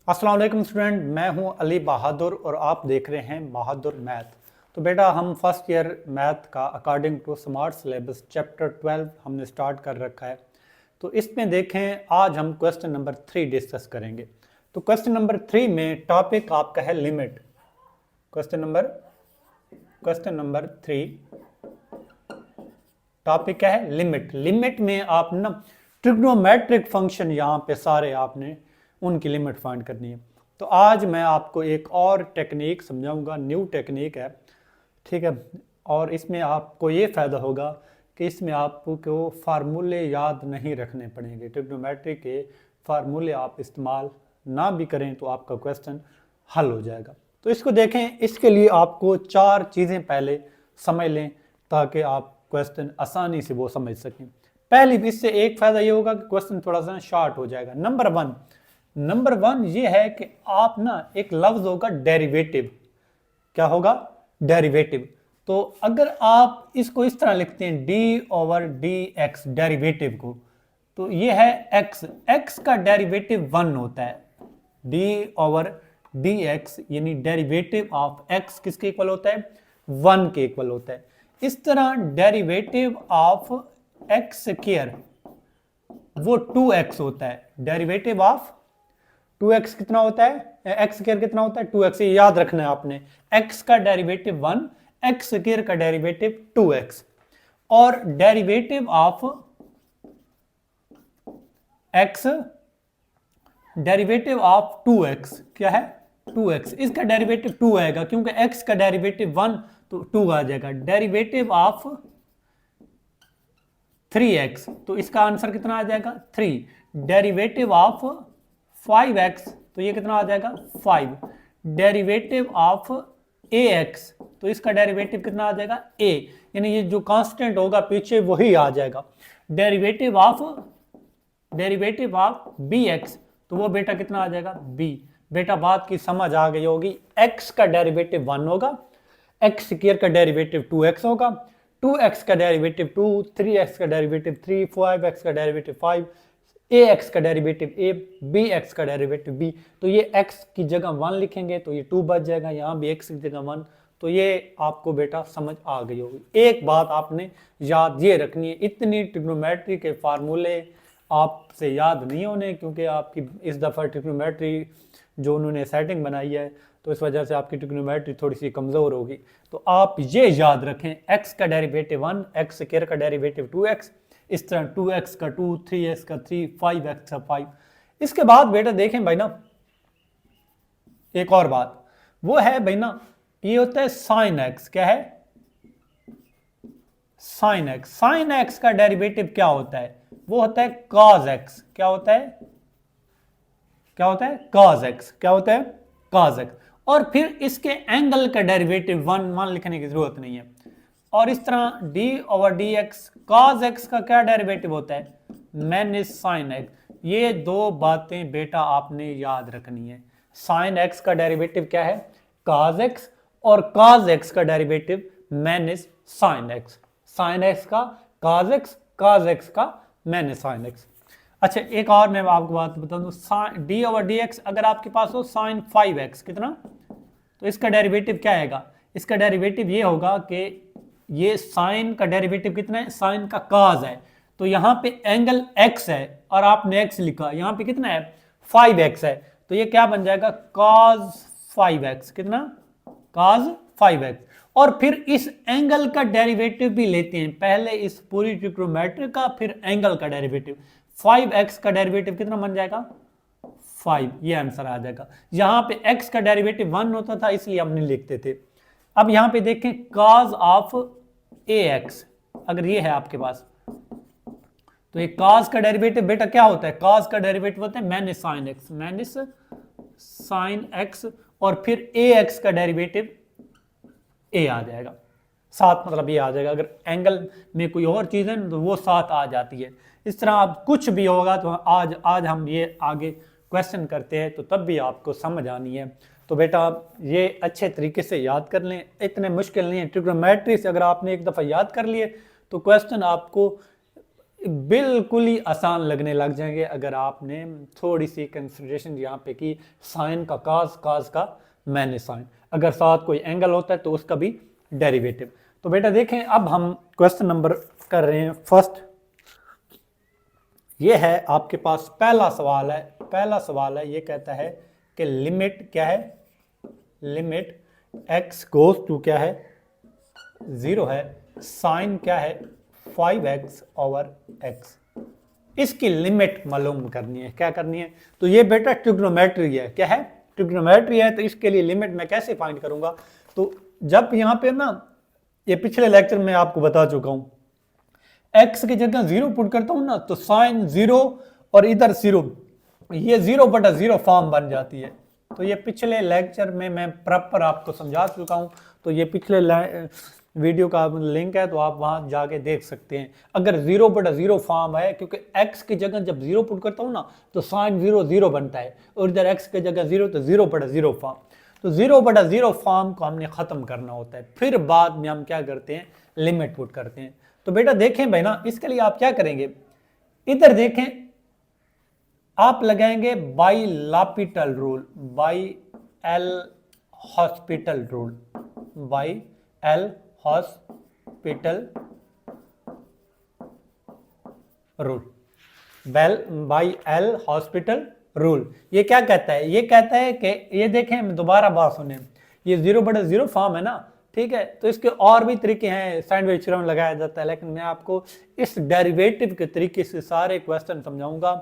अस्सलाम वालेकुम स्टूडेंट, मैं हूं अली बहादुर और आप देख रहे हैं बहादुर मैथ। तो बेटा हम फर्स्ट ईयर मैथ का according to smart syllabus chapter 12 हमने स्टार्ट कर रखा है। तो इसमें देखें, आज हम क्वेश्चन नंबर 3 डिस्कस करेंगे। तो क्वेश्चन नंबर 3 में टॉपिक आपका है लिमिट। क्वेश्चन नंबर 3 टॉपिक क्या है? लिमिट। लिमिट में आप ना ट्रिग्नोमेट्रिक फंक्शन यहाँ पे सारे आपने उनकी लिमिट फाइंड करनी है। तो आज मैं आपको एक और टेक्निक समझाऊंगा, न्यू टेक्निक है, ठीक है। और इसमें आपको ये फ़ायदा होगा कि इसमें आपको फार्मूले याद नहीं रखने पड़ेंगे। ट्रिग्नोमेट्रिक के फार्मूले आप इस्तेमाल ना भी करें तो आपका क्वेश्चन हल हो जाएगा। तो इसको देखें, इसके लिए आपको 4 चीज़ें पहले समझ लें ताकि आप क्वेश्चन आसानी से वो समझ सकें। पहली, इससे एक फ़ायदा ये होगा कि क्वेश्चन थोड़ा सा शॉर्ट हो जाएगा। नंबर वन ये है कि आप ना एक लफ्ज होगा डेरिवेटिव। क्या होगा? डेरिवेटिव। तो अगर आप इसको इस तरह लिखते हैं d/dx डेरिवेटिव को, तो ये है x का डेरिवेटिव 1 होता है। d/dx यानी डेरिवेटिव ऑफ x किसके इक्वल होता है? 1 के इक्वल होता है। इस तरह डेरिवेटिव ऑफ x स्क्वायर वो 2x होता है। डेरिवेटिव ऑफ 2x कितना होता है? x स्क्वायर कितना होता है? 2x। ये याद रखना है आपने। x का डेरिवेटिव 1, x स्क्वायर का डेरिवेटिव 2x। और derivative of x, derivative of 2x क्या है? 2x। इसका डेरिवेटिव 2 आएगा क्योंकि x का डेरिवेटिव 1 तो 2 आ जाएगा। डेरिवेटिव ऑफ 3x, तो इसका आंसर कितना आ जाएगा? 3। डेरिवेटिव ऑफ 5x, तो ये कितना आ जाएगा? 5। डेरिवेटिव ऑफ ax, तो इसका डेरिवेटिव कितना आ जाएगा? a। यानी ये जो कांस्टेंट होगा पीछे वही आ जाएगा। डेरिवेटिव ऑफ bx, तो वो बेटा कितना आ जाएगा? b। बेटा बात की समझ आ गई होगी। x का डेरिवेटिव 1 होगा, x स्क्वायर का डेरिवेटिव 2x होगा, 2x का डेरिवेटिव 2, 3x का डेरिवेटिव 3, 5x का डेरिवेटिव 5, ax का डेरिवेटिव a, bx का डेरिवेटिव b। तो ये x की जगह 1 लिखेंगे तो ये 2 बच जाएगा, यहाँ भी x की जगह 1। तो ये आपको बेटा समझ आ गई होगी। एक बात आपने याद ये रखनी है, इतनी ट्रिग्नोमेट्री के फार्मूले आपसे याद नहीं होने, क्योंकि आपकी इस दफ़ा ट्रिग्नोमेट्री जो उन्होंने सेटिंग बनाई है तो इस वजह से आपकी ट्रिग्नोमेट्री थोड़ी सी कमज़ोर होगी। तो आप ये याद रखें, x का डेरिवेटिव 1, x स्क्वायर का डेरिवेटिव 2x, इस तरह 2x का 2, 3x का 3, 5x का 5। इसके बाद बेटा देखें भाई ना, एक और बात वो है भाई ना, ये होता है साइन x। क्या है? Sine x। साइन x का डेरिवेटिव क्या होता है? वो होता है cos x। क्या होता है? cos x। क्या होता है? cos x। और फिर इसके एंगल का डेरिवेटिव 1 लिखने की जरूरत नहीं है। और इस तरह d/dx cos x का क्या डेरिवेटिव होता है? Minus sine x। ये दो बातें बेटा आपने याद रखनी है। साइन x का डेरिवेटिव क्या है? cos x। और cos x का derivative minus sine x। Sine x का cos x का माइनस साइन x। अच्छा, एक और मैं आपको बात बता दूं, d/dx अगर आपके पास हो साइन 5x कितना, तो इसका डेरिवेटिव क्या आएगा? इसका डेरिवेटिव ये होगा कि ये साइन का डेरिवेटिव कितना है? साइन का cos है, तो यहाँ पे एंगल x है और आपने x लिखा, यहाँ पे कितना है? 5x है, तो ये क्या बन जाएगा? cos 5x। कितना? cos 5x। और फिर इस एंगल का डेरिवेटिव भी लेते हैं, पहले इस पूरी ट्रिग्नोमेट्री का, फिर एंगल का डेरिवेटिव। 5x का डेरिवेटिव कितना बन जाएगा? 5। ये आंसर आ जाएगा। यहां पे x का डेरिवेटिव 1 होता था इसलिए हम नहीं लिखते थे। अब यहां पे देखें cos ऑफ ax, अगर ये है आपके पास, तो ये cos का डेरिवेटिव बेटा क्या होता है? cos का डेरिवेटिव होता है minus sine x, minus sine x। और फिर ax का डेरिवेटिव a आ जाएगा, साथ, मतलब ये आ जाएगा। अगर एंगल में कोई और चीज़ है तो वो साथ आ जाती है। इस तरह आप कुछ भी होगा तो आज हम ये आगे क्वेश्चन करते हैं तो तब भी आपको समझ आनी है। तो बेटा ये अच्छे तरीके से याद कर लें, इतने मुश्किल नहीं है। ट्रिग्नोमेट्री से अगर आपने एक दफ़ा याद कर लिए तो क्वेश्चन आपको बिल्कुल ही आसान लगने लग जाएंगे अगर आपने थोड़ी सी कंसिडरेशन यहाँ पे की। साइन का काज, काज का मैंने साइन, अगर साथ कोई एंगल होता है तो उसका भी डेरिवेटिव। तो बेटा देखें, अब हम क्वेश्चन नंबर कर रहे हैं फर्स्ट। ये है आपके पास पहला सवाल है। पहला सवाल है, ये कहता है कि लिमिट क्या है, लिमिट x गोज टू क्या है 0 है, साइन क्या है 5x ओवर x। इसकी लिमिट मालूम करनी है। क्या करनी है? तो ये बेटा ट्रिग्नोमेट्री है। क्या है? ट्रिग्नोमेट्री है। तो इसके लिए लिमिट मैं कैसे फाइंड करूंगा? तो जब यहाँ पे ना, ये पिछले लेक्चर में आपको बता चुका हूं, x की जगह 0 पुट करता हूं ना, तो साइन 0 और इधर 0, ये 0/0 फॉर्म बन जाती है। तो ये पिछले लेक्चर में मैं प्रॉपर आपको समझा चुका हूं। तो ये पिछले वीडियो का लिंक है, तो आप वहां जाके देख सकते हैं। अगर 0/0 फॉर्म है, क्योंकि x की जगह जब 0 पुट करता हूं ना, तो साइन 0 0 बनता है, और इधर x की जगह 0, तो 0/0 फॉर्म। तो 0/0 फॉर्म को हमने खत्म करना होता है। फिर बाद में हम क्या करते हैं, लिमिट पुट करते हैं। तो बेटा देखें भाई ना, इसके लिए आप क्या करेंगे, इधर देखें, आप लगाएंगे by L'Hospital rule, by L'Hospital rule, by L'Hospital rule, by L'Hospital rule. ये क्या कहता है? ये कहता है कि ये देखें, दोबारा बात सुने, ये 0/0 फॉर्म है ना, ठीक है। तो इसके और भी तरीके हैं, सैंडविच थ्योरम लगाया जाता है, लेकिन मैं आपको इस डेरिवेटिव के तरीके से सारे क्वेश्चन समझाऊंगा,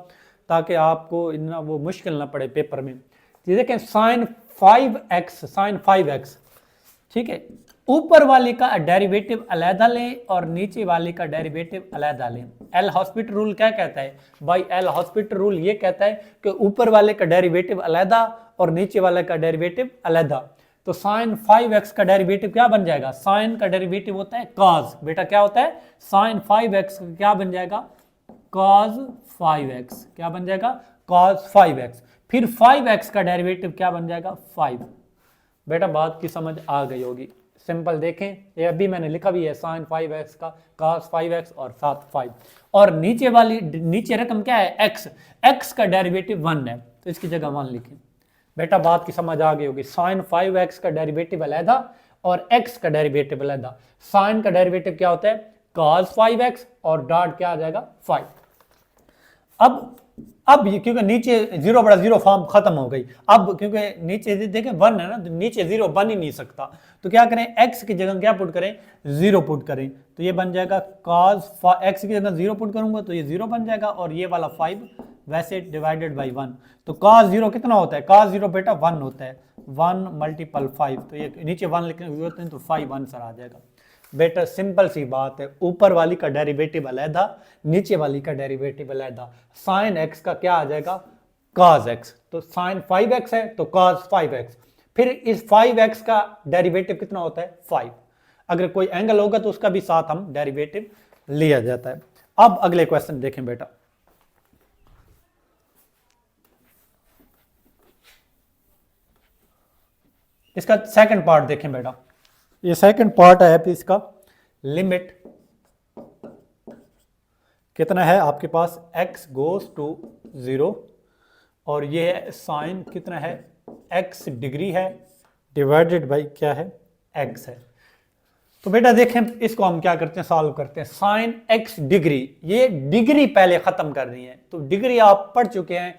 ताकि आपको इतना वो मुश्किल ना पड़े पेपर में। ये देखें, साइन 5x, साइन 5x, ठीक है, ऊपर वाले का डेरिवेटिव अलहदा लें और नीचे वाले का डेरिवेटिव अलहदा लें। एल हॉस्पिटल रूल क्या कहता है भाई? एल हॉस्पिटल रूल ये कहता है कि ऊपर वाले का डेरिवेटिव अलहदा और नीचे वाले का डेरिवेटिव अलहदा। तो साइन 5x का डेरिवेटिव क्या बन जाएगा? साइन का डेरिवेटिव होता है कॉस। बेटा क्या होता है? साइन 5x क्या बन जाएगा? Cos 5x। क्या बन जाएगा? Cos 5x। फिर 5x का डेरिवेटिव क्या बन जाएगा? 5। बेटा बात की समझ आ गई होगी। सिंपल देखें, ये अभी मैंने लिखा भी है, साइन 5x का cos 5x और साथ 5, और नीचे वाली, नीचे रकम क्या है? x, x का डेरिवेटिव 1 है, तो इसकी जगह 1 लिखें। बेटा बात की समझ आ गई होगी। साइन 5x का डेरिवेटिव अलहदा और x का डेरिवेटिव अलहदा। साइन का डेरिवेटिव क्या होता है? cos 5x, और डॉट क्या आ जाएगा? 5। अब ये क्योंकि नीचे 0/0 फॉर्म खत्म हो गई, अब क्योंकि नीचे देखें 1 है ना, तो नीचे 0 बन ही नहीं सकता, तो क्या करें, x की जगह क्या पुट करें? 0 पुट करें। तो ये बन जाएगा cos, x की जगह 0 पुट करूंगा तो ये 0 बन जाएगा, और ये वाला 5 वैसे डिवाइडेड बाई 1। तो cos 0 कितना होता है? cos 0 बेटा 1 होता है, 1 × 5। तो ये नीचे 1 लिखने की जरूरत नहीं, तो 5 आंसर आ जाएगा। बेटा सिंपल सी बात है, ऊपर वाली का डेरिवेटिव अलहदा, नीचे वाली का डेरिवेटिव अलहदा। साइन x का क्या आ जाएगा? cos x। तो साइन 5x है तो cos 5x। फिर इस 5x का डेरिवेटिव कितना होता है? 5। अगर कोई एंगल होगा तो उसका भी साथ हम डेरिवेटिव लिया जाता है। अब अगले क्वेश्चन देखें बेटा, इसका सेकंड पार्ट देखें बेटा। ये सेकंड पार्ट है इसका, लिमिट कितना है आपके पास? x गोज टू 0, और ये है साइन कितना है? x डिग्री है, डिवाइडेड बाई क्या है? x है। तो बेटा देखें, इसको हम क्या करते हैं, सॉल्व करते हैं। साइन x डिग्री, ये डिग्री पहले खत्म करनी है। तो डिग्री आप पढ़ चुके हैं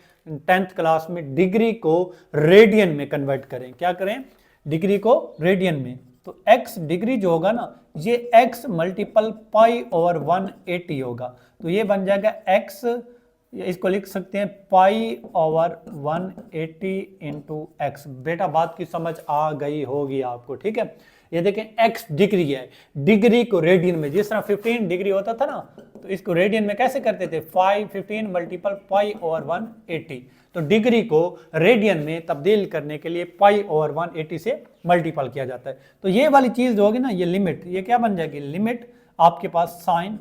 10th क्लास में, डिग्री को रेडियन में कन्वर्ट करें। क्या करें? डिग्री को रेडियन में। तो x डिग्री जो होगा ना, ये x मल्टीपल पाई ओवर 180 होगा। तो ये बन जाएगा x, इसको लिख सकते हैं पाई ओवर 180 इंटू एक्स। बेटा बात की समझ आ गई होगी आपको, ठीक है। ये देखें x डिग्री है, डिग्री को रेडियन में, जिस तरह 15 डिग्री होता था ना, तो इसको रेडियन में कैसे करते थे? 15 मल्टीपल पाई ओवर 180। तो डिग्री को रेडियन में तब्दील करने के लिए पाई ओवर 180 से मल्टीपल किया जाता है। तो ये वाली चीज जो होगी ना, ये लिमिट, ये क्या बन जाएगी? लिमिट आपके पास साइन,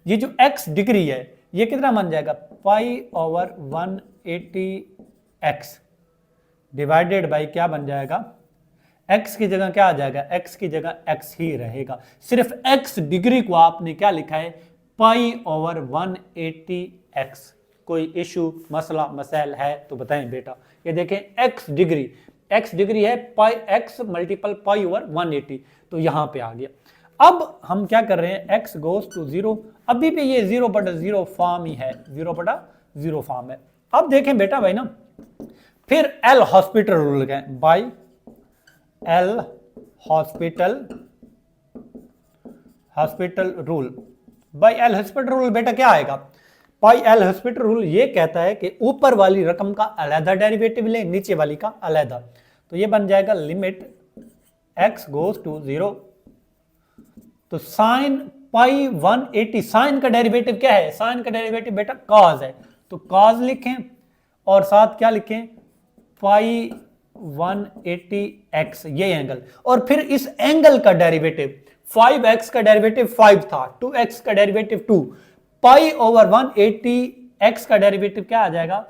ये जो x डिग्री है ये कितना बन जाएगा? Pi over 180 x divided by क्या बन जाएगा? x की जगह क्या आ जाएगा? x की जगह x ही रहेगा। सिर्फ x डिग्री को आपने क्या लिखा है? Pi over 180 x. कोई इशू मसला मसाइल है तो बताएं बेटा। ये देखें एक्स डिग्री है पाई एक्स मल्टीपल पाई ओवर 180, तो यहां पे आ गया। अब हम क्या कर रहे हैं, x गोज टू 0, अभी भी ये 0/0 फॉर्म ही है, 0/0 फॉर्म है। अब देखें बेटा भाई ना, फिर एल हॉस्पिटल रूल है, by L'Hospital rule, by L'Hospital rule बेटा क्या आएगा, पाई एल हॉस्पिटल रूल ये कहता है कि ऊपर वाली रकम का अलहदा डेरिवेटिव ले, नीचे वाली का अलहदा। तो ये बन जाएगा लिमिट x गोज टू 0, तो साइन पाई 180, साइन का डेरिवेटिव क्या है, साइन का डेरिवेटिव बेटा कॉस है, तो कॉस लिखें और साथ क्या लिखें, पाई 180x, ये एंगल। और फिर इस एंगल का डेरिवेटिव 5x का डेरिवेटिव 5 था, 2x का डेरिवेटिव 2, पाई ओवर 180x का डेरिवेटिव क्या आ जाएगा,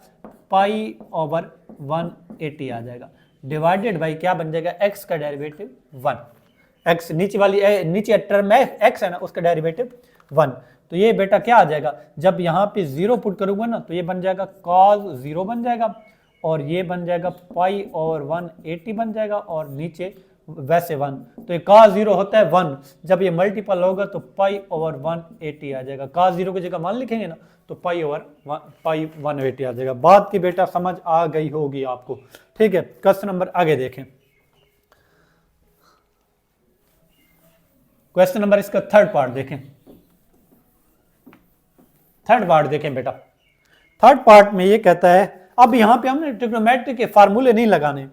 पाई ओवर 180 आ जाएगा, डिवाइडेड बाई क्या बन जाएगा, x का डेरिवेटिव 1, x नीचे वाली नीचे टर्म में x है ना, उसका डेरिवेटिव 1। तो ये बेटा क्या आ जाएगा, जब यहाँ पे 0 पुट करूंगा ना तो ये बन जाएगा cos 0 बन जाएगा, और ये बन जाएगा पाई ओवर 180 बन जाएगा, और नीचे वैसे 1, तो ये cos 0 होता है 1, जब ये मल्टीपल होगा तो पाई ओवर 180 आ जाएगा, cos 0 की जगह मान लिखेंगे ना तो पाई ओवर पाई 180 आ जाएगा। बात की बेटा समझ आ गई होगी आपको, ठीक है। क्वेश्चन नंबर आगे देखें, क्वेश्चन नंबर इसका थर्ड पार्ट देखें, थर्ड पार्ट देखें बेटा। थर्ड पार्ट में ये कहता है, अब यहां पे हमने ट्रिग्नोमेट्री के फार्मूले नहीं लगाने,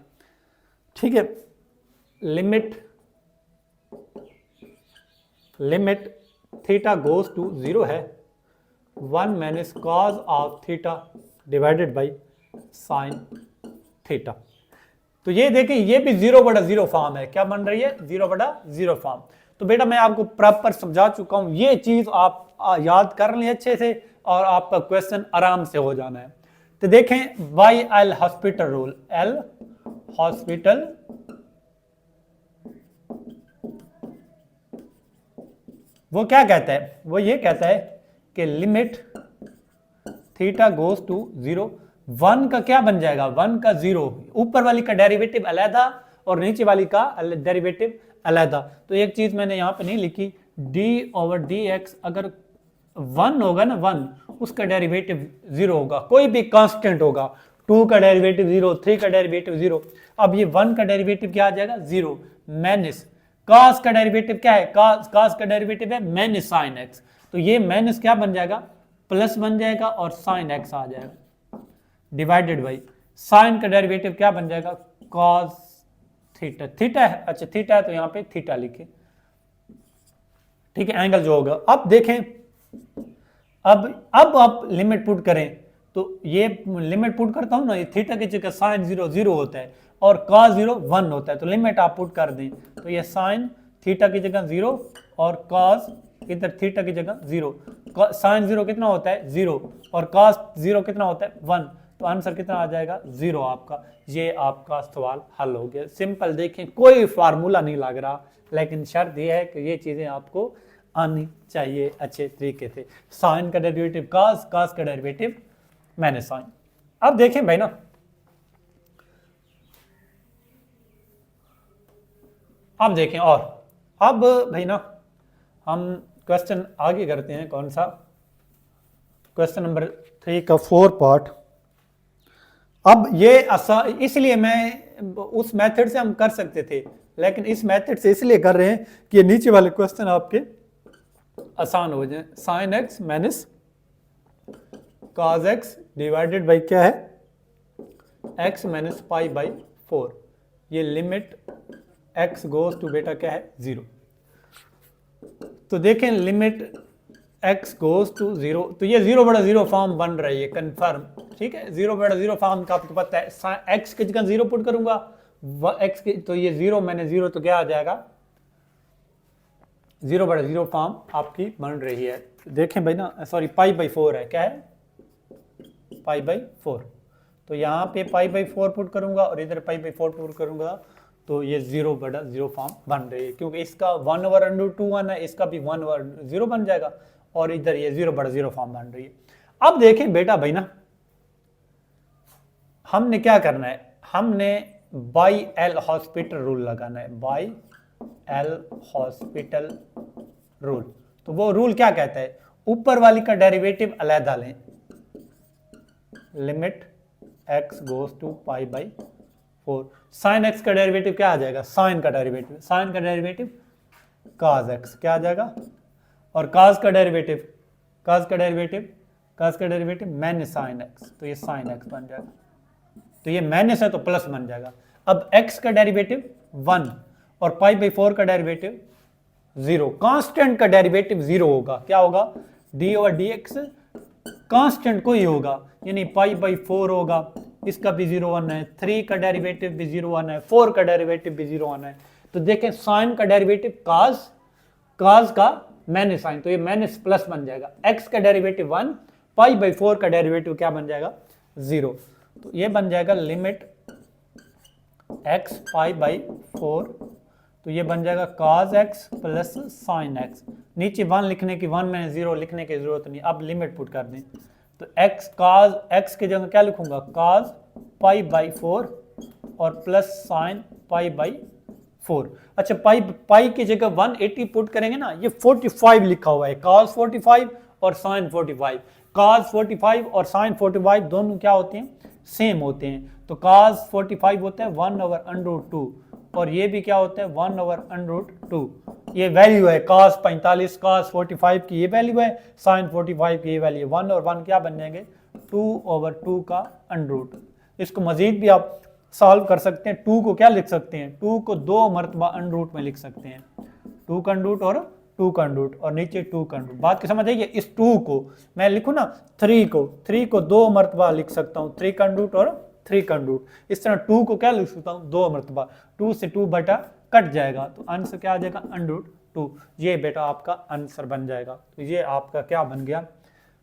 ठीक है। लिमिट थीटा गोज टू 0 है, 1 minus cos of theta divided by sine theta. तो ये देखें ये भी 0/0 फॉर्म है, क्या बन रही है, 0/0 फॉर्म। तो बेटा मैं आपको प्रॉपर समझा चुका हूं, ये चीज आप याद कर लें अच्छे से और आपका क्वेश्चन आराम से हो जाना है। तो देखें by L'Hospital rule, L hospital वो क्या कहता है, वो ये कहता है कि लिमिट थीटा गोज टू 0, 1 का क्या बन जाएगा, 1 का 0, ऊपर वाली का डेरिवेटिव अलहदा और नीचे वाली का डेरिवेटिव अलहदा। तो एक चीज मैंने यहां पे नहीं लिखी, d/dx अगर 1 होगा ना, 1 उसका डेरिवेटिव 0 होगा, कोई भी कांस्टेंट होगा, 2 का डेरिवेटिव 0, 3 का डेरिवेटिव 0। अब ये 1 का डेरिवेटिव क्या आ जाएगा, 0 माइनस cos का डेरिवेटिव क्या है, cos का डेरिवेटिव है माइनस साइन x, तो ये माइनस क्या बन जाएगा, प्लस बन जाएगा और साइन x आ जाएगा, डिवाइडेड बाई साइन का डेरिवेटिव क्या बन जाएगा, cos थीटा, थीटा है, अच्छा थीटा है तो यहां पे थीटा लिखे, ठीक है, एंगल जो होगा। अब देखें, अब आप लिमिट पुट करें, तो ये लिमिट पुट करता हूं ना, ये थीटा की जगह साइन 0 0 होता है और cos 0 1 होता है, तो लिमिट आप पुट कर दें, तो ये साइन थीटा की जगह 0 और cos इधर थीटा की जगह 0, साइन 0 कितना होता है 0 और cos 0 कितना होता है 1, तो आंसर कितना आ जाएगा 0 आपका। ये आपका सवाल हल हो गया, सिंपल। देखें कोई फार्मूला नहीं लग रहा, लेकिन शर्त यह है कि ये चीजें आपको आनी चाहिए अच्छे तरीके से। साइन का डेरिवेटिव cos, cos का डेरिवेटिव माइनस साइन। अब देखें भाई ना, अब देखें, और अब भाई ना हम क्वेश्चन आगे करते हैं, कौन सा, क्वेश्चन नंबर 3 का 4 पार्ट। अब ये इसलिए मैं उस मेथड से हम कर सकते थे, लेकिन इस मेथड से इसलिए कर रहे हैं कि ये नीचे वाले क्वेश्चन आपके आसान हो जाए। Sine x minus cos x divided by क्या है, एक्स माइनस पाई बाई 4, ये लिमिट x गोज टू बेटा क्या है 0। तो देखें लिमिट x गोज टू 0, तो ये 0/0 फॉर्म बन रही है कंफर्म, ठीक है। 0/0 फॉर्म का आपको पता है, x की जगह 0 पुट करूंगा x की, तो ये 0 मैंने 0 तो क्या आ जाएगा 0/0 फॉर्म आपकी बन रही है। देखें भाई ना, सॉरी पाई बाई 4 है, क्या है पाई बाई 4, तो यहाँ पे पाई बाई 4 पुट करूंगा और इधर पाई बाई 4 पुट करूंगा, तो ये 0/0 फॉर्म बन रही है, क्योंकि इसका 1/√2 1 है, इसका भी 1/0 बन जाएगा और इधर ये 0/0 फॉर्म बन रही है। अब देखें बेटा भाई ना, हमने क्या करना है, हमने बाई एल हॉस्पिटल रूल लगाना है, बाई एल हॉस्पिटल रूल। तो वो रूल क्या कहता है, ऊपर वाली का डेरिवेटिव अलहदा लें, limit x goes to pi by 4। Sine x का डेरिवेटिव क्या आ जाएगा, साइन का डेरिवेटिव, साइन का डेरिवेटिव cos x क्या आ जाएगा, और cos का डेरिवेटिव, cos का डेरिवेटिव, cos का डेरिवेटिव माइनस साइन x, तो ये साइन x बन जाएगा। तो ये माइनस है तो प्लस बन जाएगा। अब x का डेरिवेटिव 1 और पाई बाई 4 का डेरिवेटिव 0, कांस्टेंट का डेरिवेटिव 0 होगा, क्या होगा, d over D x constant कोई होगा, यानी पाई बाई 4 होगा, इसका भी 0 1 है, 3 का डेरिवेटिव भी 0 1 है, 4 का डेरिवेटिव भी 0 1 है। तो देखें साइन का डेरिवेटिव काज, काज का माइनस साइन, तो ये माइनस प्लस बन जाएगा। x का डेरिवेटिव 1, पाई बाई 4 का डेरिवेटिव क्या बन जाएगा, 0। तो ये बन जाएगा लिमिट x पाई बाई 4, तो ये बन जाएगा cos x plus sign x। नीचे 1 लिखने की 1 में 0 लिखने की जरूरत नहीं, अब लिमिट पुट कर दें। तो x cos x की जगह क्या लिखूंगा, cos पाई बाई 4 और प्लस साइन पाई बाई 4। अच्छा, पाई की जगह 180 पुट करेंगे ना, ये 45 लिखा हुआ है, cos 45 और साइन 45। cos 45 और साइन 45 दोनों क्या होते हैं, सेम होते हैं। तो cos 45 होता है 1 ओवर √2 और ये भी क्या होता है 1 ओवर √2। ये वैल्यू है cos 45, cos 45 की ये वैल्यू है, sin 45 की ये वैल्यू है। 1 और 1 क्या बन जाएंगे, 2 ओवर 2 का √। इसको मजीद भी आप सॉल्व कर सकते हैं। 2 को क्या लिख सकते हैं, 2 को 2 मरतबा √, में लिख सकते हैं, 2 का √ और 2 का √ और नीचे 2 का √ बात की समझ आइए। इस 2 को मैं लिखूं ना, 3 को 2 मरतबा लिख सकता हूँ, 3 का √ और 3 का √ इस तरह 2 को क्या लिख सकता हूँ, 2 मरतबा, 2 से 2 बटा कट जाएगा, तो आंसर क्या आ जाएगा, √2। ये बेटा आपका आंसर बन जाएगा। तो ये आपका क्या बन गया,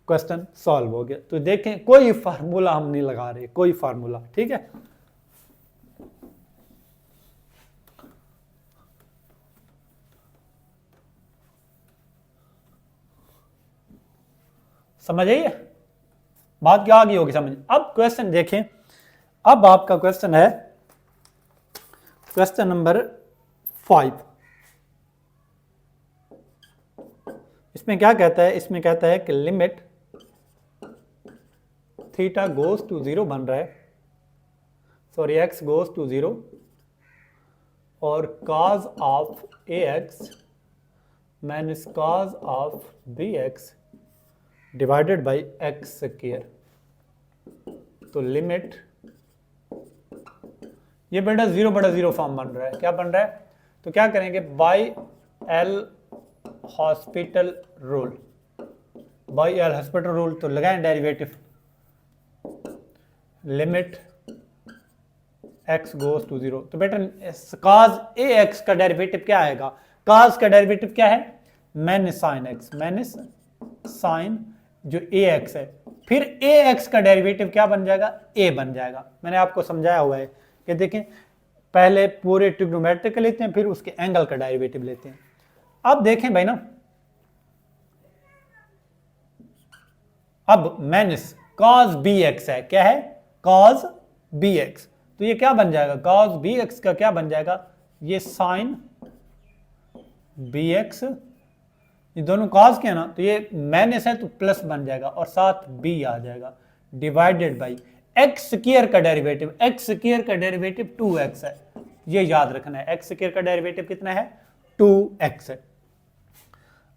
क्वेश्चन सॉल्व हो गया। तो देखें कोई फार्मूला हम नहीं लगा रहे, कोई फार्मूला, ठीक है। समझ आइए बात, क्या आ गई होगी समझ। अब क्वेश्चन देखें, अब आपका क्वेश्चन है क्वेश्चन नंबर 5। इसमें क्या कहता है, इसमें कहता है कि लिमिट थीटा गोज टू 0 बन रहा है, सॉरी x गोज टू 0 और cos of ax minus cos of bx divided by x square. तो लिमिट, ये बेटा 0/0 फॉर्म बन रहा है, क्या बन रहा है, तो क्या करेंगे, by L'Hospital rule, by L'Hospital rule, तो लगाएं derivative, limit x goes to 0। तो बेटा cos ax का डेरिवेटिव क्या आएगा, cos का डेरिवेटिव क्या है, minus sine x, minus sine जो ax है, फिर ax का डेरिवेटिव क्या बन जाएगा, a बन जाएगा। मैंने आपको समझाया हुआ है कि देखें पहले पूरे ट्रिग्नोमेट्रिक लेते हैं, फिर उसके एंगल का डेरिवेटिव लेते हैं। अब देखें भाई ना, अब माइनस cos bx है, क्या है, cos bx, तो ये क्या बन जाएगा, cos bx का क्या बन जाएगा, ये sin bx, ये दोनों cos के है ना, तो ये माइनस है तो प्लस बन जाएगा और साथ b आ जाएगा, डिवाइडेड बाई x स्क्वायर का डेरिवेटिव, x स्क्वायर का डेरिवेटिव 2x है, ये याद रखना है, x स्क्वायर का डेरिवेटिव कितना है, 2x है।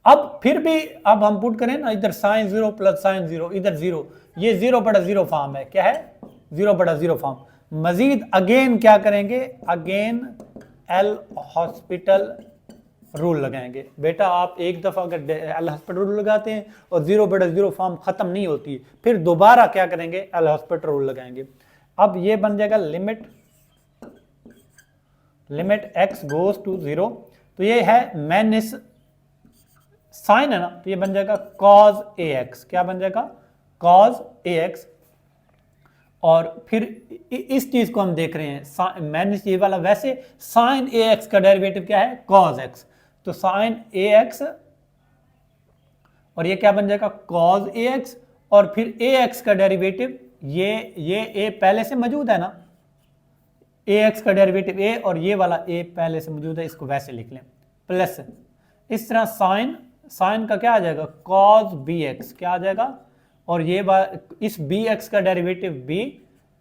अब फिर भी अब हम पुट करें ना, इधर sin 0 प्लस sin 0, इधर 0, ये 0/0 फॉर्म है, क्या है, 0/0 फॉर्म। मजीद अगेन क्या करेंगे, अगेन एल हॉस्पिटल रूल लगाएंगे। बेटा आप एक दफा अगर एल हॉस्पिटल रूल लगाते हैं और 0/0 फॉर्म खत्म नहीं होती, फिर दोबारा क्या करेंगे, एल हॉस्पिटल रूल लगाएंगे। अब ये बन जाएगा लिमिट x गोज टू 0, तो ये है माइनस साइन है ना, तो ये बन जाएगा cos ax, क्या बन जाएगा, cos ax। और फिर इस चीज को हम देख रहे हैं माइनस ये वाला, वैसे sin ax का डेरिवेटिव क्या है, cos x, तो sin ax और ये क्या बन जाएगा cos ax, और फिर ax का डेरिवेटिव ये a पहले से मौजूद है ना, ax का डेरिवेटिव a और ये वाला a पहले से मौजूद है, इसको वैसे लिख लें, प्लस इस तरह साइन का क्या आ जाएगा cos bx, क्या आ जाएगा, और ये इस bx का डेरिवेटिव b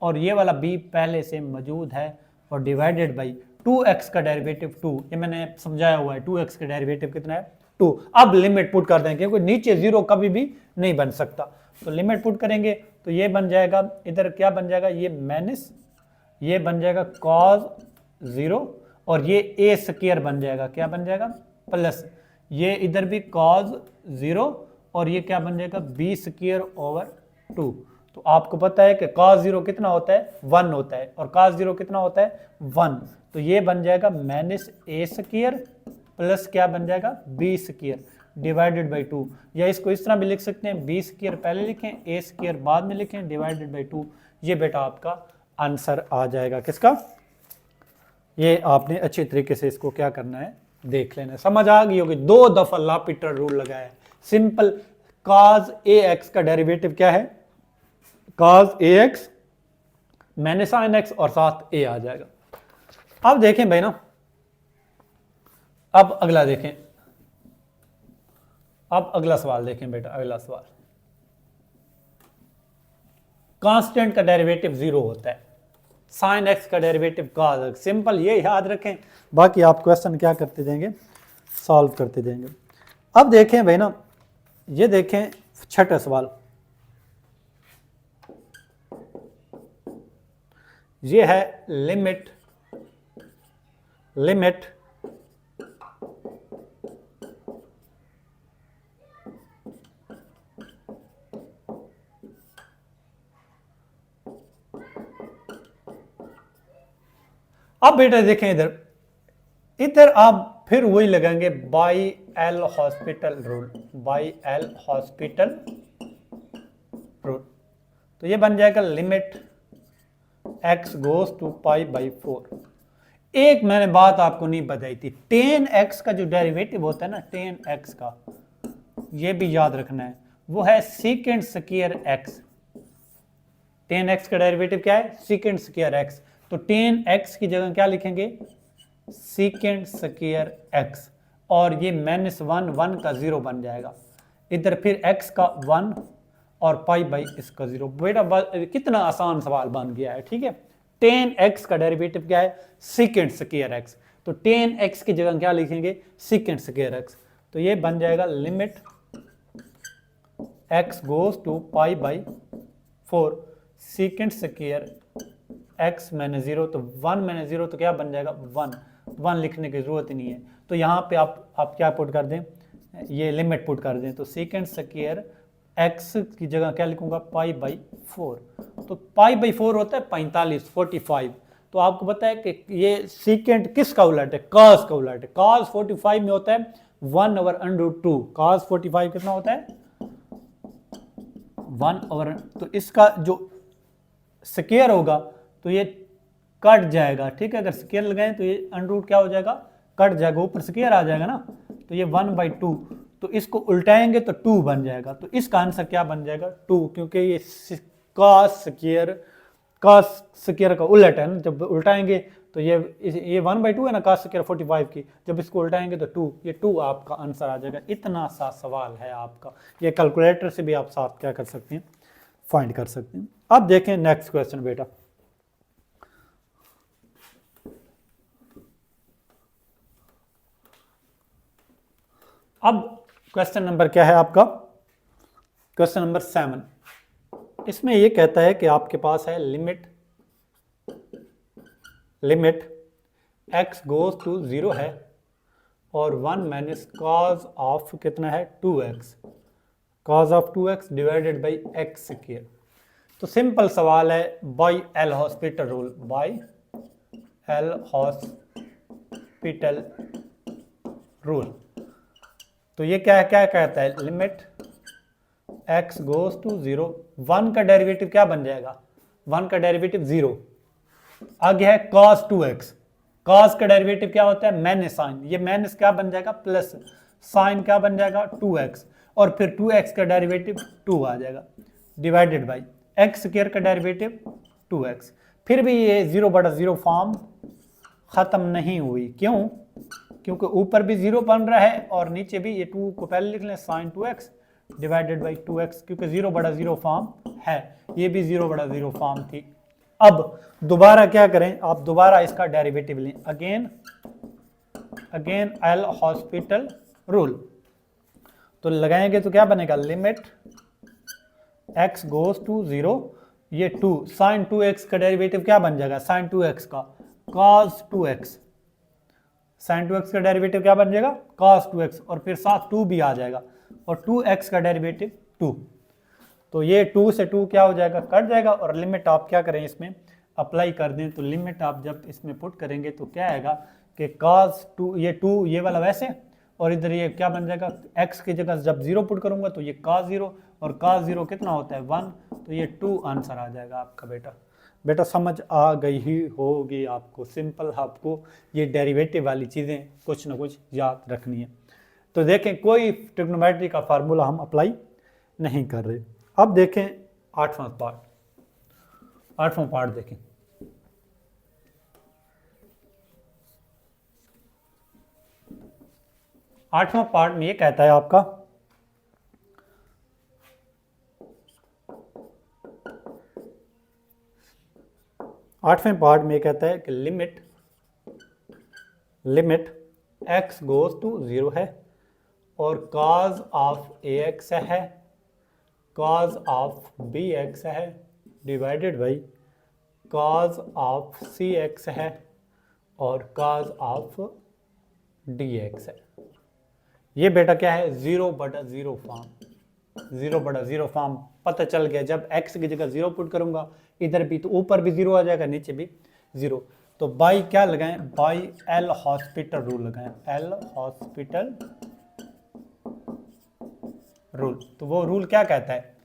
और ये वाला b पहले से मौजूद है, और डिवाइडेड बाई 2x का डेरिवेटिव 2, ये मैंने समझाया हुआ है 2x का डेरिवेटिव कितना है 2। अब लिमिट पुट कर देंगे क्योंकि नीचे जीरो कभी भी नहीं बन सकता, तो लिमिट पुट करेंगे तो ये बन जाएगा, इधर क्या बन जाएगा, ये माइनस, ये बन जाएगा cos 0 और ये a स्क्वायर बन जाएगा, क्या बन जाएगा प्लस, ये इधर भी cos 0 और ये क्या बन जाएगा b स्क्वायर ओवर 2। तो आपको पता है कि cos 0 कितना होता है 1 होता है, और cos 0 कितना होता है 1, तो ये बन जाएगा माइनस a स्क्वायर प्लस क्या बन जाएगा b स्क्वायर डिवाइडेड बाई 2, या इसको इस तरह भी लिख सकते हैं b स्क्वायर पहले लिखें a स्क्वायर बाद में लिखें डिवाइडेड बाई 2। ये बेटा आपका आंसर आ जाएगा किसका, ये आपने अच्छे तरीके से इसको क्या करना है देख लेना, समझ आ गई होगी। 2 दफा लापिटर रूल लगाया है, सिंपल। cos ax का डेरिवेटिव क्या है cos ax मैंने sin x और साथ a आ जाएगा। अब देखें भाई ना, अब अगला देखें, अब अगला सवाल देखें बेटा, अगला सवाल कांस्टेंट का डेरिवेटिव 0 होता है, sin x का डेरिवेटिव cos x, सिंपल ये याद रखें, बाकी आप क्वेश्चन क्या करते जाएंगे सॉल्व करते जाएंगे। अब देखें भाई ना, ये देखें छठा सवाल, ये है लिमिट अब बेटा देखें इधर आप फिर वही लगाएंगे by L'Hospital rule, by L'Hospital rule, तो ये बन जाएगा limit x goes to pi by 4। एक मैंने बात आपको नहीं बताई थी, tan x का जो डेरिवेटिव होता है ना, tan x का, ये भी याद रखना है, वो है second square x। tan x का डेरिवेटिव क्या है सेकेंड स्क्वायर x, तो tan x की जगह क्या लिखेंगे सेकेंड स्क्वायर x, और ये -1 1 का 0 बन जाएगा, इधर फिर x का 1 और पाई बाई इसका 0। बेटा कितना आसान सवाल बन गया है, ठीक है। tan x का डेरिवेटिव क्या है सेकेंड स्क्वायर x, तो tan x की जगह क्या लिखेंगे सेकेंड स्क्वायर x, तो ये बन जाएगा limit x goes to pi by 4 second square x minus 0, तो 1 माइनस 0 तो क्या बन जाएगा 1 लिखने की जरूरत ही नहीं है, तो यहाँ पे आप क्या पुट कर दें, ये लिमिट पुट कर दें, तो सेकेंड स्क्वायर x की जगह क्या लिखूंगा पाई बाई 4, तो पाई बाई 4 होता है 45 तो आपको पता है कि ये सेकेंड किसका उलट है cos का उलट है, cos 45 में होता है 1 ओवर √2, cos 45 कितना होता है 1 ओवर, तो इसका जो स्क्वायर होगा तो ये कट जाएगा, ठीक है, अगर स्क्वायर लगाएं तो ये √ क्या हो जाएगा कट जाएगा, ऊपर स्क्वायर आ जाएगा ना, तो ये 1/2, तो इसको उल्टाएंगे तो 2 बन जाएगा, तो इसका आंसर क्या बन जाएगा 2, क्योंकि ये cos स्क्वायर का उलट है ना, जब उल्टाएंगे तो ये 1/2 है ना cos स्क्वायर 45 की, जब इसको उल्टाएंगे तो 2, ये 2 आपका आंसर आ जाएगा। इतना सा सवाल है आपका, ये कैलकुलेटर से भी आप साथ क्या कर सकते हैं फाइंड कर सकते हैं। अब देखें नेक्स्ट क्वेश्चन बेटा, अब क्वेश्चन नंबर क्या है आपका, क्वेश्चन नंबर 7। इसमें यह कहता है कि आपके पास है लिमिट x गोज टू 0 है और 1 माइनस cos ऑफ कितना है 2x, cos of 2x divided by x square. तो सिंपल सवाल है by L'Hospital rule, by L'Hospital rule, तो ये क्या कहता है लिमिट x गोज टू 0, 1 का डेरिवेटिव क्या बन जाएगा 1 का डेरिवेटिव 0, आगे है cos 2x, cos का डेरिवेटिव क्या होता है माइनस साइन, ये माइनस क्या बन जाएगा प्लस, साइन क्या बन जाएगा 2x, और फिर 2x का डेरिवेटिव 2 आ जाएगा, डिवाइडेड बाई एक्स स्क्वायर का डेरिवेटिव 2x। फिर भी ये 0/0 फॉर्म ख़त्म नहीं हुई, क्यों? क्योंकि ऊपर भी 0 बन रहा है और नीचे भी, ये 2 को पहले लिख लें, sign 2x divided by 2x, क्योंकि 0/0 फॉर्म है, ये भी 0/0 फॉर्म थी। अब दोबारा क्या करें, आप दोबारा इसका डेरिवेटिव लें, अगेन एल हॉस्पिटल रूल, तो लगाएंगे तो क्या बनेगा, लिमिट x गोज टू 0, ये 2 साइन 2x का डेरिवेटिव क्या बन जाएगा, साइन 2x का cos 2x, साइन 2x का डेरिवेटिव क्या बन जाएगा, cos 2x, और फिर साथ 2 भी आ जाएगा, और 2x का डेरिवेटिव 2, तो ये 2 से 2 क्या हो जाएगा, कट जाएगा, और लिमिट आप क्या करें इसमें अप्लाई कर दें, तो लिमिट आप जब इसमें पुट करेंगे तो क्या आएगा कि cos 2, ये 2 ये वाला वैसे, और इधर ये क्या बन जाएगा, x की जगह जब 0 पुट करूंगा तो ये cos 0, और cos 0 कितना होता है 1, तो ये 2 आंसर आ जाएगा आपका। बेटा समझ आ गई ही होगी आपको, सिंपल, आपको ये डेरिवेटिव वाली चीज़ें कुछ ना कुछ याद रखनी है। तो देखें कोई ट्रिग्नोमेट्री का फार्मूला हम अप्लाई नहीं कर रहे। अब देखें 8वां पार्ट देखें। 8वां पार्ट में ये कहता है आपका, आठवें पार्ट में कहता है कि लिमिट x गोज टू 0 है, और cos ऑफ ax है, cos ऑफ bx है, divided by cos of cx है, और cos ऑफ dx है। ये बेटा क्या है, 0/0 फॉर्म, 0/0 फॉर्म पता चल गया। जब x की जगह 0 पुट करूंगा, इधर भी तो ऊपर भी 0 आ जाएगा, नीचे भी 0, तो बाई क्या लगाएं, बाई एल हॉस्पिटल रूल लगाएं, एल हॉस्पिटल रूल। तो वो रूल क्या कहता है,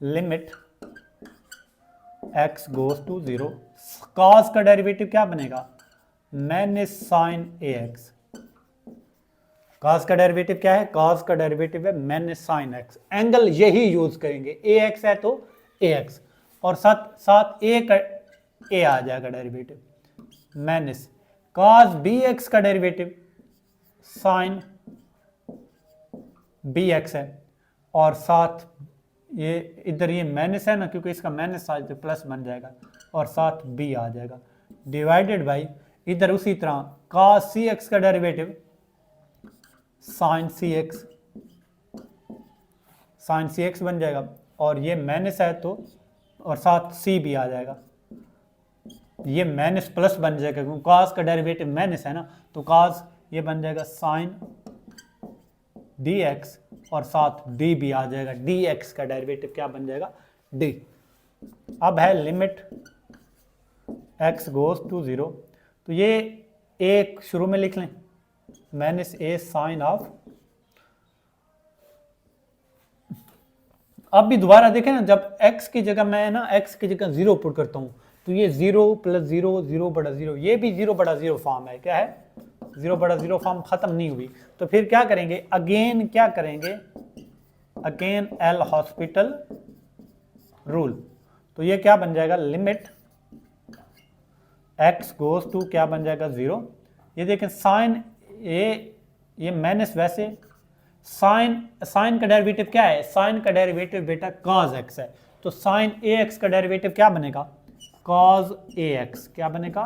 limit x goes to 0, cos का डेरिवेटिव क्या बनेगा, माइनस साइन ax, cos का डेरिवेटिव क्या है, cos का डेरिवेटिव है माइनस साइन x, एंगल यही यूज करेंगे, ax है तो ax, और साथ a आ जाएगा डेरिवेटिव, माइनस cos bx का डेरिवेटिव साइन bx है, और साथ ये इधर ये माइनस है ना, क्योंकि इसका माइनस आ तो प्लस बन जाएगा, और साथ b आ जाएगा, डिवाइडेड बाई इधर उसी तरह cos cx का डेरिवेटिव साइन cx बन जाएगा, और ये माइनस है तो, और साथ c भी आ जाएगा, ये माइनस प्लस बन जाएगा, क्योंकि cos का डेरिवेटिव माइनस है ना, तो cos ये बन जाएगा साइन dx, और साथ d भी आ जाएगा, dx का डेरिवेटिव क्या बन जाएगा, d। अब है लिमिट x गोज टू 0, तो ये एक शुरू में लिख लें, माइनस a साइन ऑफ, अब भी दोबारा देखें ना, जब x की जगह मैं ना x की जगह 0 पुट करता हूं, तो ये 0 + 0 0/0, ये भी 0/0 फॉर्म है, क्या है, 0/0 फॉर्म खत्म नहीं हुई। तो फिर क्या करेंगे, अगेन क्या करेंगे, अगेन एल हॉस्पिटल रूल, तो ये क्या बन जाएगा, लिमिट x गोज टू क्या बन जाएगा 0, ये देखें साइन ये माइनस, वैसे साइन का डेरिवेटिव क्या है, साइन का डेरिवेटिव बेटा cos x है, तो साइन ax का डेरिवेटिव क्या बनेगा, cos ax, क्या बनेगा,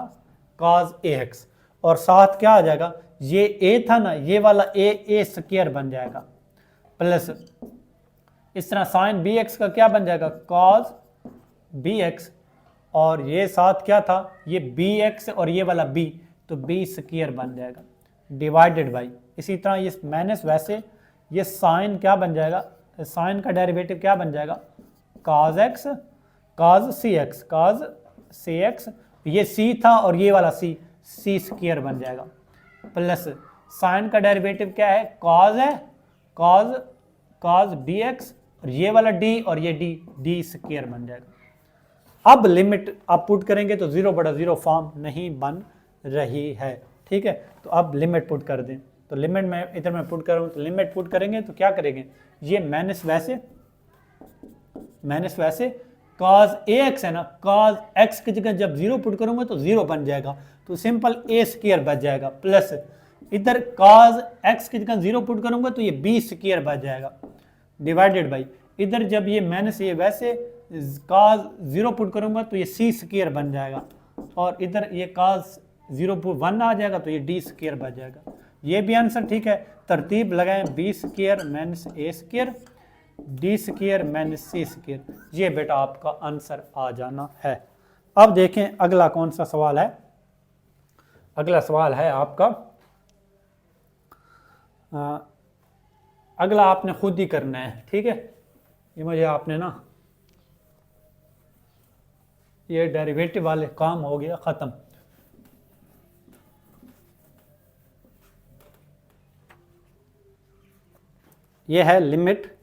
cos ax, और साथ क्या आ जाएगा, ये a था ना, ये वाला a स्क्वायर बन जाएगा, प्लस इस तरह साइन bx का क्या बन जाएगा, cos bx, और ये साथ क्या था, ये bx और ये वाला b, तो b स्क्वायर बन जाएगा, डिवाइडेड बाई इसी तरह ये माइनस, वैसे ये साइन क्या बन जाएगा, साइन का डेरिवेटिव क्या बन जाएगा, cos x, cos cx, ये c था और ये वाला c स्क्वायर बन जाएगा, प्लस साइन का डेरिवेटिव क्या है, cos है, cos bx, और ये वाला d और ये d स्क्वायर बन जाएगा। अब लिमिट आप पुट करेंगे तो 0/0 फॉर्म नहीं बन रही है, ठीक है। तो अब लिमिट पुट कर दें, तो लिमिट में इधर मैं पुट करूँ तो लिमिट पुट करेंगे तो क्या करेंगे, ये माइनस वैसे cos ax है ना, cos x की जगह जब 0 पुट करूंगा तो 0 बन जाएगा, तो सिंपल a स्क्वायर बच जाएगा, प्लस इधर cos x की जगह 0 पुट करूंगा तो ये b स्क्वायर बच जाएगा, डिवाइडेड बाई इधर जब ये माइनस ये वैसे cos 0 पुट करूंगा तो ये c स्क्वायर बन जाएगा, और इधर ये cos 0 1 आ जाएगा तो ये d स्क्वायर बच जाएगा। ये भी आंसर ठीक है, तरतीब लगाएं b square minus a square D square minus C square, ये बेटा आपका आंसर आ जाना है। अब देखें अगला कौन सा सवाल है, अगला सवाल है आपका अगला आपने खुद ही करना है, ठीक है, ये मुझे आपने ना ये डेरिवेटिव वाले काम हो गया ख़त्म। ये है लिमिट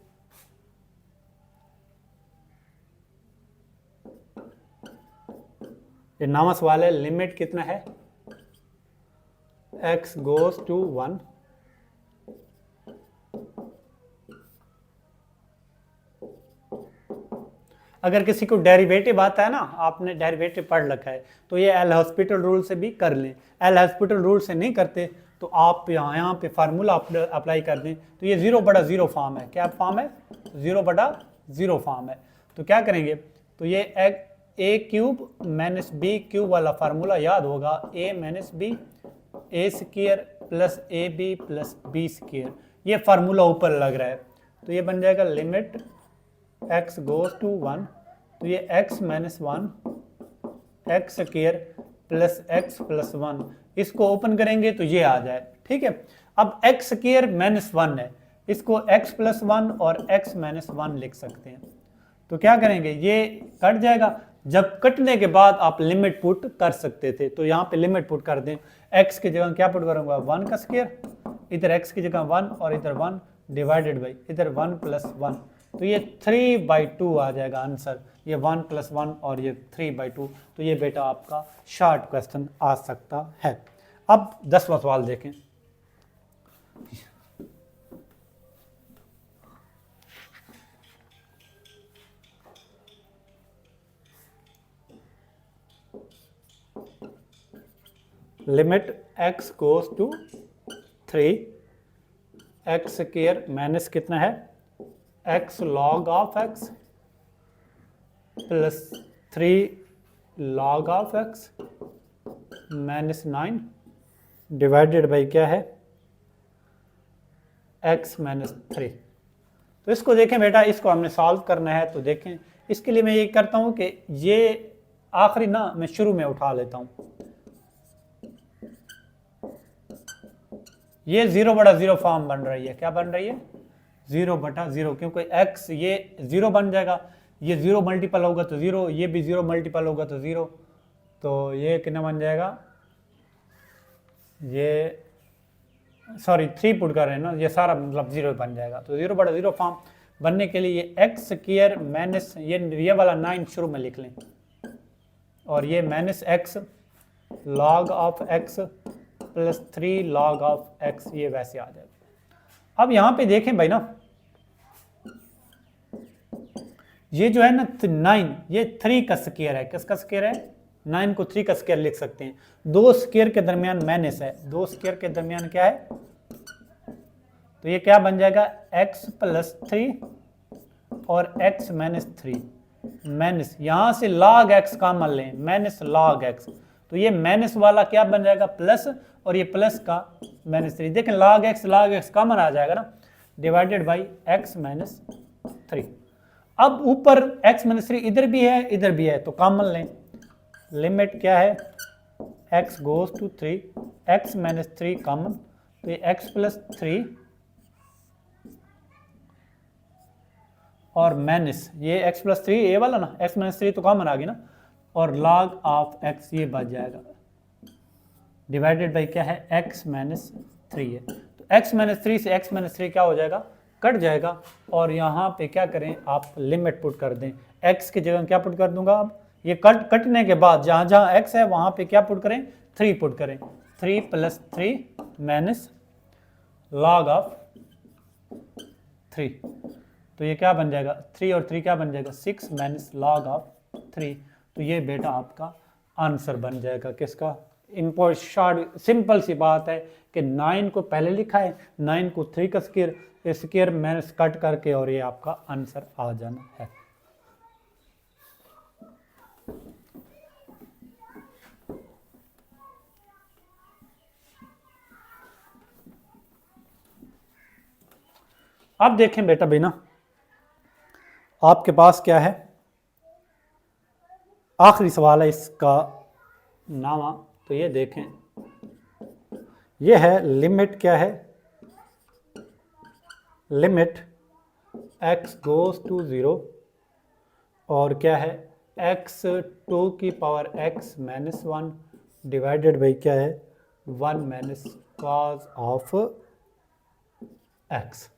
ये नामा सवाल है, लिमिट कितना है x गोज टू 1 अगर किसी को डेरिवेटिव आता है ना, आपने डेरिवेटिव पढ़ रखा है तो ये एल हॉस्पिटल रूल से भी कर लें, एल हॉस्पिटल रूल से नहीं करते तो आप यहाँ पे फार्मूला अप्लाई कर दें तो ये 0/0 फॉर्म है, क्या फॉर्म है 0/0 फॉर्म है। तो क्या करेंगे, तो ये a cube minus B cube वाला फार्मूला याद होगा, a minus B A square plus A B plus B square, ये फार्मूला ऊपर लग रहा है, तो ये बन जाएगा लिमिट x गोज टू 1 तो ये x minus 1 x square plus x plus 1, इसको ओपन करेंगे तो ये आ जाए, ठीक है। अब x स्क्वायर माइनस 1 है, इसको x प्लस 1 और x माइनस 1 लिख सकते हैं, तो क्या करेंगे ये कट जाएगा, जब कटने के बाद आप लिमिट पुट कर सकते थे, तो यहाँ पे लिमिट पुट कर दें, x की जगह क्या पुट करूँगा 1 का स्क्वायर, इधर x की जगह 1 और इधर 1 डिवाइडेड बाई इधर 1 प्लस 1, तो ये 3/2 आ जाएगा आंसर, ये 1 प्लस 1 और ये 3/2, तो ये बेटा आपका शॉर्ट क्वेश्चन आ सकता है। अब 10वां सवाल देखें, limit x goes to 3 x square minus कितना है x log of x plus 3 log of x minus 9 divided by क्या है x माइनस 3। तो इसको देखें बेटा, इसको हमने सॉल्व करना है, तो देखें इसके लिए मैं ये करता हूँ कि ये आखिरी ना मैं शुरू में उठा लेता हूँ, ये 0/0 फॉर्म बन रही है, क्या बन रही है 0/0, क्योंकि x ये 0 बन जाएगा, ये 0 मल्टीपल होगा तो 0, ये भी 0 मल्टीपल होगा तो 0, तो ये कितना बन जाएगा, ये सॉरी 3 पुट कर रहे हैं ना, ये सारा मतलब 0 बन जाएगा, तो 0/0 फॉर्म बनने के लिए ये एक्स स्क्वायर माइनस ये वाला 9 शुरू में लिख लें, और ये minus x log of x plus 3 log of x, ये वैसे आ जाएगा। अब यहाँ पे देखें भाई ना, ये जो है ना 9 ये 3 का स्क्वायर है, किसका स्क्वायर है 9 को 3 का स्क्वायर लिख सकते हैं, 2 स्क्वायर के दरमियान माइनस है, 2 स्क्वायर के दरमियान क्या है, तो ये क्या बन जाएगा x प्लस 3 और x माइनस 3 माइनस, यहां से log x कॉमन लें माइनस log x, तो ये माइनस वाला क्या बन जाएगा प्लस, और ये प्लस का माइनस 3, देखें log x कॉमन आ जाएगा ना, डिवाइडेड बाई x माइनस 3। अब ऊपर x माइनस 3 इधर भी है तो कॉमन लें, लिमिट क्या है x goes to 3 x minus 3 common, तो ये x प्लस 3 और माइनस ये x प्लस 3 ये वाला ना, x माइनस 3 तो कॉमन आ गई ना, और log ऑफ x ये बच जाएगा, डिवाइडेड बाई क्या है x माइनस 3 है, तो x माइनस 3 से x माइनस 3 क्या हो जाएगा कट जाएगा, और यहाँ पे क्या करें आप लिमिट पुट कर दें, x की जगह क्या पुट कर दूंगा, अब ये कटने के बाद जहाँ जहाँ x है वहाँ पे क्या पुट करें 3 पुट करें, 3 प्लस 3 माइनस log ऑफ 3। तो ये क्या बन जाएगा, 3 और 3 क्या बन जाएगा, 6 माइनस log ऑफ 3। तो ये बेटा आपका आंसर बन जाएगा किसका, इम्पोर्ट शॉर्ट सिंपल सी बात है कि 9 को पहले लिखा है, 9 को 3 का स्क्वायर माइनस कट करके और ये आपका आंसर आ जाना है। अब देखें बेटा भाई ना, आपके पास क्या है, आखिरी सवाल है इसका नामा। तो ये देखें, ये है लिमिट क्या है, लिमिट x गोज टू 0 और क्या है x टू की power x minus 1 divided by क्या है 1 माइनस कॉज ऑफ x।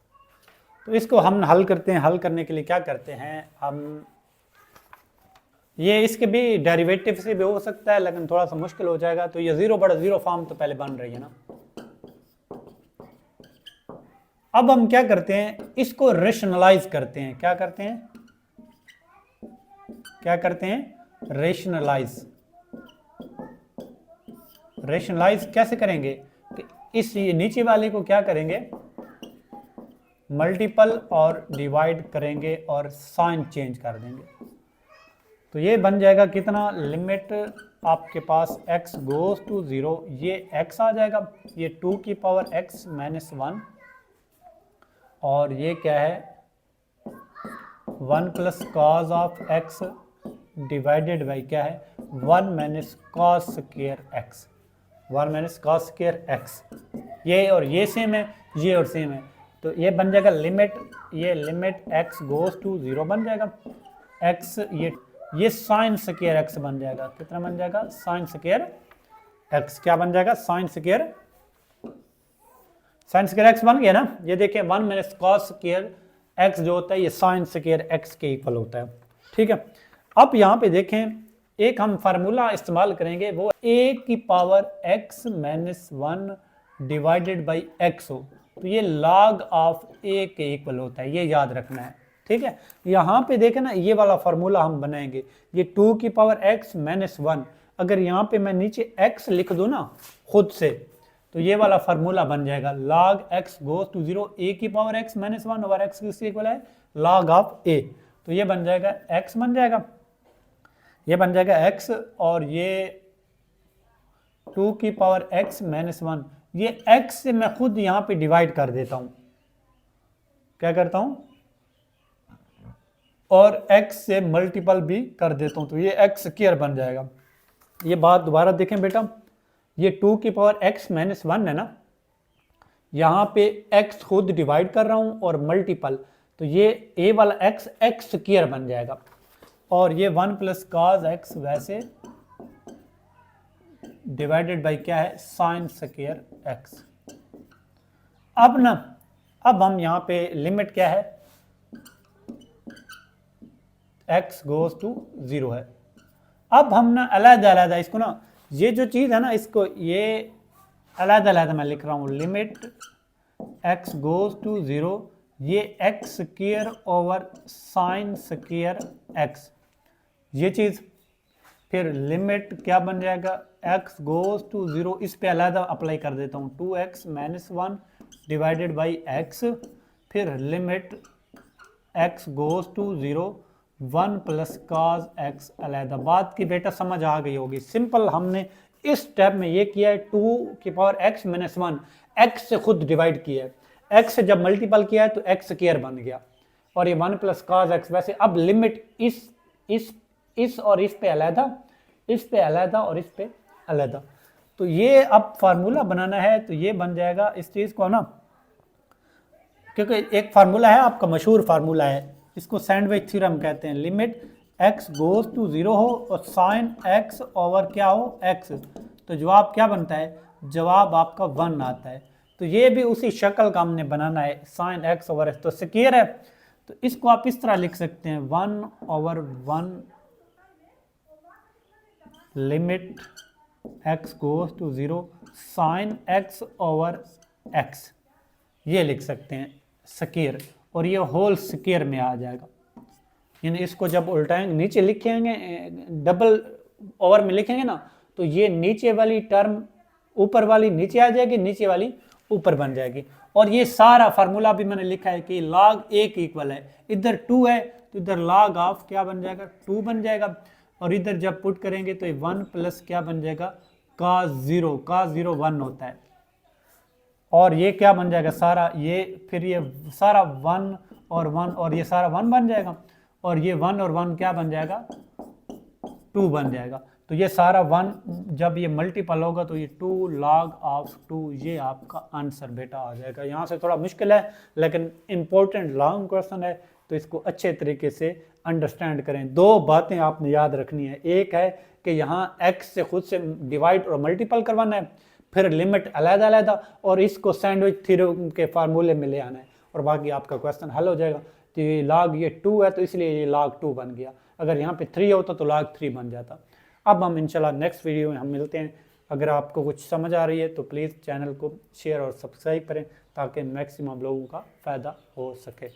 तो इसको हम हल करते हैं। हल करने के लिए क्या करते हैं हम, ये इसके भी डेरिवेटिव से भी हो सकता है लेकिन थोड़ा सा मुश्किल हो जाएगा। तो ये 0/0 फॉर्म तो पहले बन रही है ना। अब हम क्या करते हैं, इसको रेशनलाइज करते हैं। क्या करते हैं, क्या करते हैं, रेशनलाइज। रेशनलाइज कैसे करेंगे कि इस नीचे वाले को क्या करेंगे, मल्टीपल और डिवाइड करेंगे और साइन चेंज कर देंगे। तो ये बन जाएगा कितना, लिमिट आपके पास x गोज टू 0, ये x आ जाएगा, ये 2 की पावर x माइनस 1 और ये क्या है 1 plus cause of x divided by क्या है 1 minus cos square x, 1 minus cos square x। ये और ये सेम है, ये और सेम है। तो ये बन जाएगा लिमिट, ये लिमिट x गोज टू 0 बन जाएगा, x ये साइन स्क्वायर x बन जाएगा। कितना बन जाएगा, साइन स्क्वायर x। क्या बन जाएगा, साइन स्क्वायर x बन गया ना। ये देखिए 1 माइनस कॉस स्क्वायर x जो होता है ये साइन स्क्वायर x के इक्वल होता है। ठीक है, अब यहाँ पे देखें एक हम फार्मूला इस्तेमाल करेंगे, वो a की power x minus 1 divided by x हो तो ये log ऑफ a के इक्वल होता है, ये याद रखना है। ठीक है, यहाँ पे देखें ना, ये वाला फार्मूला हम बनाएंगे, ये 2 की पावर x माइनस 1, अगर यहाँ पे मैं नीचे x लिख दूँ ना खुद से तो ये वाला फार्मूला बन जाएगा log x goes to 0, a की power x minus 1 over x किसके इक्वल है, log ऑफ a। तो ये बन जाएगा x बन जाएगा, ये बन जाएगा x और ये 2 की पावर x माइनस 1, ये x से मैं खुद यहाँ पे डिवाइड कर देता हूँ, क्या करता हूँ, और x से मल्टीपल भी कर देता हूँ, तो ये x स्क्वायर बन जाएगा। ये बात दोबारा देखें बेटा, ये 2 की पावर x माइनस 1 है ना, यहाँ पे x खुद डिवाइड कर रहा हूँ और मल्टीपल, तो ये a वाला x x स्क्वायर बन जाएगा और ये 1 प्लस कॉज x वैसे डिवाइडेड बाई क्या है साइन स्क्वायर x। अब ना, अब हम यहाँ पे लिमिट क्या है, x गोज टू 0 है। अब हम ना अलग-अलग इसको ना, ये जो चीज़ है ना इसको ये अलग-अलग मैं लिख रहा हूँ, लिमिट x गोज टू 0, ये x square over sine square x, ये चीज़। फिर लिमिट क्या बन जाएगा, x गोज टू 0, इस पे अलग अप्लाई कर देता हूँ, 2x minus 1 divided by x। फिर limit x goes to 0, 1 plus cos x अलहदा। बात की बेटा समझ आ गई होगी, सिंपल हमने इस स्टेप में ये किया है, 2 की पावर x माइनस 1 x से खुद डिवाइड किया है, x से जब मल्टीपल किया है तो x स्क्वायर बन गया और ये 1 प्लस कॉज x वैसे। अब लिमिट इस और इस पे अलहदा, इस पे अलहदा और इस पे अलहदा। तो ये अब फार्मूला बनाना है, तो ये बन जाएगा इस चीज़ को ना, क्योंकि एक फार्मूला है आपका मशहूर फार्मूला है, इसको सैंडविच थ्योरम कहते हैं। लिमिट x गोज टू 0 हो और साइन x ओवर क्या हो x, तो जवाब क्या बनता है, जवाब आपका 1 आता है। तो ये भी उसी शक्ल का हमने बनाना है, साइन x ओवर x तो स्क्वायर है, तो इसको आप इस तरह लिख सकते हैं 1 over 1 limit x goes to 0 sine x over x। ये लिख सकते हैं स्क्वायर, और ये होल स्क्वायर में आ जाएगा। यानी इसको जब उल्टाएंगे, नीचे लिखेंगे, डबल ओवर में लिखेंगे ना, तो ये नीचे वाली टर्म ऊपर वाली नीचे आ जाएगी, नीचे वाली ऊपर बन जाएगी। और ये सारा फार्मूला भी मैंने लिखा है कि log a की इक्वल है, इधर 2 है तो इधर log ऑफ क्या बन जाएगा, 2 बन जाएगा, और इधर जब पुट करेंगे तो ये 1 प्लस क्या बन जाएगा, cos 0, cos 0 1 होता है, और ये क्या बन जाएगा सारा, ये फिर ये सारा 1 और 1 और ये सारा 1 बन जाएगा, और ये 1 और 1 क्या बन जाएगा, 2 बन जाएगा। तो ये सारा 1 जब ये मल्टीपल होगा तो ये 2 log ऑफ 2, ये आपका आंसर बेटा आ जाएगा। यहाँ से थोड़ा मुश्किल है लेकिन इम्पोर्टेंट लॉन्ग क्वेश्चन है, तो इसको अच्छे तरीके से अंडरस्टैंड करें। 2 बातें आपने याद रखनी है, एक है कि यहाँ x से खुद से डिवाइड और मल्टीपल करवाना है, फिर लिमिट अलग-अलग, और इसको सैंडविच थ्योरम के फार्मूले में ले आना है, और बाकी आपका क्वेश्चन हल हो जाएगा। तो ये log ये 2 है तो इसलिए ये log 2 बन गया, अगर यहाँ पे 3 होता तो log 3 बन जाता। अब हम इंशाल्लाह नेक्स्ट वीडियो में हम मिलते हैं। अगर आपको कुछ समझ आ रही है तो प्लीज़ चैनल को शेयर और सब्सक्राइब करें ताकि मैक्सिमम लोगों का फ़ायदा हो सके।